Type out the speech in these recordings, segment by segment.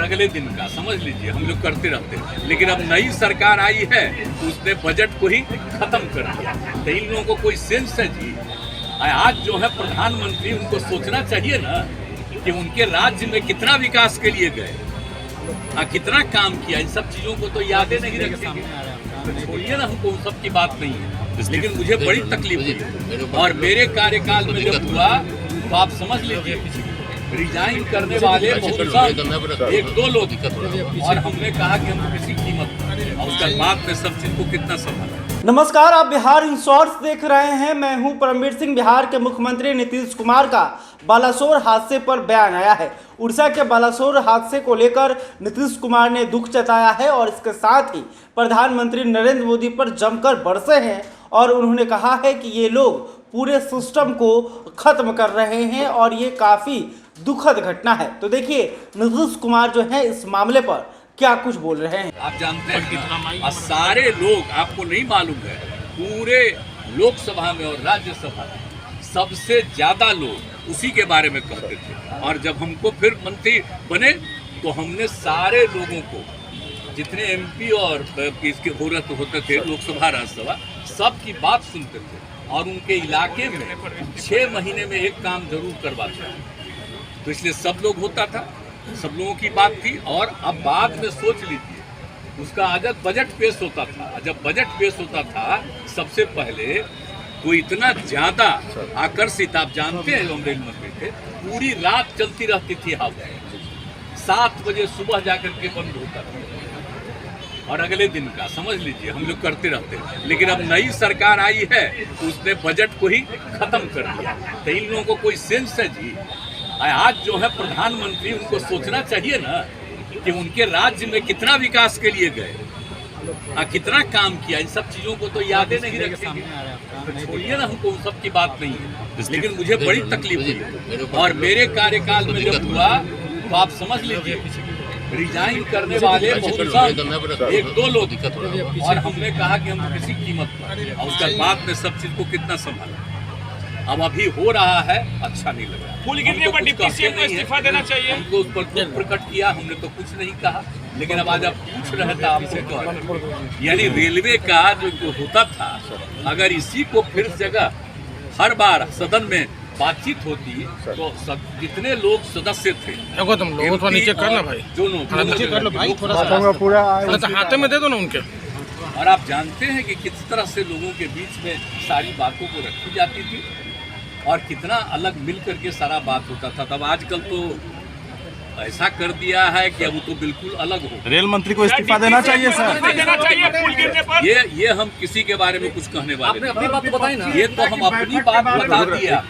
अगले दिन का समझ लीजिए हम लोग करते रहते हैं। लेकिन अब नई सरकार आई है तो उसने बजट को ही खत्म कर दिया। तो इन लोगों को कोई सेंस है जी? आज जो है प्रधानमंत्री, उनको सोचना चाहिए ना कि उनके राज्य में कितना विकास के लिए गए, कितना काम किया। इन सब चीजों को तो यादें नहीं रखेंगे। छोड़िए ना, हमको उन सब की बात नहीं है, लेकिन मुझे बड़ी तकलीफ हुई। और मेरे कार्यकाल में जब हुआ तो आप समझ लीजिए रिजाइन करने वाले बहुत एक दो लोग, और हमने कहा कि हम किसी कीमत पर, और उसके बाद में सब चीज को कितना संभाला। नमस्कार, आप बिहार इन शॉर्ट्स देख रहे हैं। मैं हूं परमवीर सिंह। बिहार के मुख्यमंत्री नीतीश कुमार का बालासोर हादसे पर बयान आया है। उड़ीसा के बालासोर हादसे को लेकर नीतीश कुमार ने दुख जताया है और इसके साथ ही प्रधानमंत्री नरेंद्र मोदी पर जमकर बरसे हैं और उन्होंने कहा है कि ये लोग पूरे सिस्टम को खत्म कर रहे हैं और ये काफ़ी दुखद घटना है। तो देखिए नीतीश कुमार जो है इस मामले पर क्या कुछ बोल रहे हैं। आप जानते हैं कि सारे लोग, आपको नहीं मालूम है, पूरे लोकसभा में और राज्यसभा में सबसे ज्यादा लोग उसी के बारे में कहते थे। और जब हमको फिर मंत्री बने तो हमने सारे लोगों को, जितने एमपी और इसके होते थे लोकसभा राज्यसभा, सब की बात सुनते थे और उनके इलाके में 6 महीने में एक काम जरूर करवाते थे। तो इसलिए सब लोग होता था, सब लोगों की बात थी। और अब बाद में सोच लीजिए, उसका अगर बजट पेश होता था, जब बजट पेश होता था सबसे पहले तो इतना ज्यादा आकर्षित, आप जानते हैं हम रेल मंत्री थे, पूरी रात चलती रहती थी हावड़ा, 7 बजे सुबह जाकर के बंद होता था। और अगले दिन का समझ लीजिए हम लोग करते रहते हैं। लेकिन अब नई सरकार आई है तो उसने बजट को ही खत्म कर दिया। तो इन लोगों को कोई सेंस है जी? आज जो है प्रधानमंत्री, उनको सोचना चाहिए ना कि उनके राज्य में कितना विकास के लिए गए, कितना काम किया। इन सब चीजों को तो यादें नहीं रखेंगे। छोड़िए ना, हमको उन सब की बात नहीं है, लेकिन मुझे बड़ी तकलीफ हुई। और मेरे कार्यकाल में जब हुआ तो आप समझ लीजिए रिजाइन करने वाले बहुत एक दो लोग, और हमने कहा कि हम किसी कीमत पर, और उसके बाद में सब चीज को कितना संभाला। अब अभी हो रहा है, अच्छा नहीं लग रहा। पुल गिरने पर डिप्टी सीएम को इस्तीफा देना चाहिए। हमको उस पर दुख प्रकट किया, हमने तो कुछ नहीं कहा। लेकिन अब आज आप पूछ रहे थे, आपसे तो यानी रेलवे का जो होता था, अगर इसी को फिर जगह हर बार सदन में बातचीत होती तो जितने लोग सदस्य थे, तुम लोगों को नीचे करना भाई, जो नीचे कर लो भाई, थोड़ा पूरा हाथ में दे दो ना उनके। और आप जानते हैं कि किस तरह से लोगों के बीच में सारी बातों को रखी जाती थी और कितना अलग मिल करके सारा बात होता था। तब आजकल तो ऐसा कर दिया है कि अब तो बिल्कुल अलग हो। रेल मंत्री को इस्तीफा देना चाहिए सर। पुल गिरने पर ये हम किसी के बारे में कुछ कहने वाले नहीं। अपनी बात तो बताइए ना। ये तो हम अपनी बात बता दिया।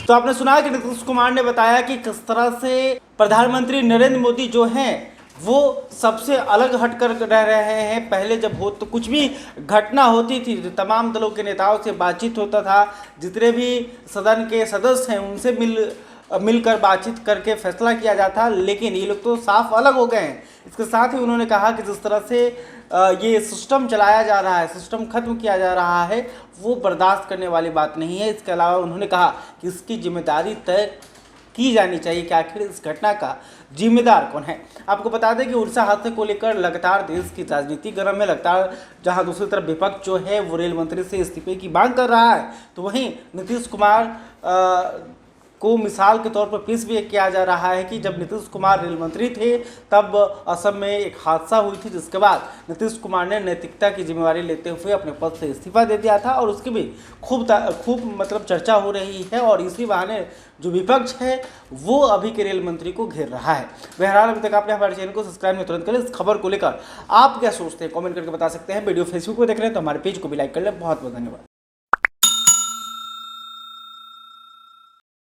तो आपने सुना कि नीतीश कुमार ने बताया कि किस तरह से प्रधानमंत्री नरेंद्र मोदी जो हैं वो सबसे अलग हटकर रह रहे हैं। पहले जब हो तो कुछ भी घटना होती थी तो तमाम दलों के नेताओं से बातचीत होता था, जितने भी सदन के सदस्य हैं उनसे मिलकर बातचीत करके फैसला किया जाता। लेकिन ये लोग तो साफ अलग हो गए हैं। इसके साथ ही उन्होंने कहा कि जिस तरह से ये सिस्टम चलाया जा रहा है, सिस्टम खत्म किया जा रहा है, वो बर्दाश्त करने वाली बात नहीं है। इसके अलावा उन्होंने कहा कि इसकी जिम्मेदारी तय की जानी चाहिए कि आखिर इस घटना का जिम्मेदार कौन है। आपको बता दें कि उड़ीसा हादसे को लेकर लगातार देश की राजनीति गर्म है। लगातार जहां दूसरी तरफ विपक्ष जो है वो रेल मंत्री से इस्तीफे की मांग कर रहा है, तो वहीं नीतीश कुमार को मिसाल के तौर पर पेश भी किया जा रहा है कि जब नीतीश कुमार रेल मंत्री थे तब असम में एक हादसा हुई थी, जिसके बाद नीतीश कुमार ने नैतिकता की जिम्मेवारी लेते हुए अपने पद से इस्तीफा दे दिया था और उसकी भी खूब मतलब चर्चा हो रही है। और इसी बहाने जो विपक्ष है वो अभी के रेल मंत्री को घेर रहा है। बहरहाल अभी तक आपने हमारे चैनल को सब्सक्राइब नहीं तुरंत करें। इस खबर को लेकर आप क्या सोचते हैं कमेंट करके बता सकते हैं। वीडियो फेसबुक पर देख रहे हैं तो हमारे पेज को भी लाइक कर लें। बहुत बहुत धन्यवाद।